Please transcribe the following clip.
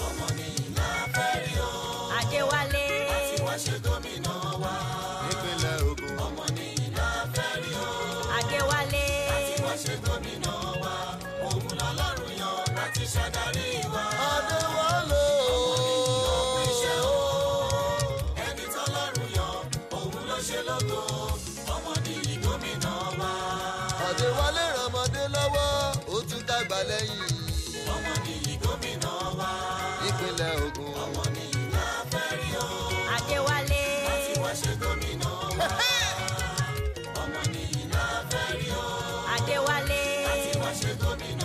ọmọ nìyí la fẹ́ rí o. Adéwálé. láti wá ṣe gómìnà wa. nípínlẹ̀ Ògùn. ọmọ nìyí la fẹ́ rí o. Adéwálé. láti wá ṣe gómìnà wa. òun lọ́lọ́run yan láti ṣàdarí wa. Adéwálé. ẹni tọ́lọ́run yan òun ló ṣe lógo. ọmọ nìyí gómìnà wa. Adéwálé rọmọdé lọ́wọ́ ó tún dàgbà lẹ́yìn. ọmọ nìyí gómìnà wa. nípínlẹ̀ Ògùn. ọmọ nìyí la fẹ́ rí o. Adéwálé. láti wá ṣe gómìnà wa. ọmọ nìyí la fẹ́ rí o. Adéwálé. láti wá ṣe gómìnà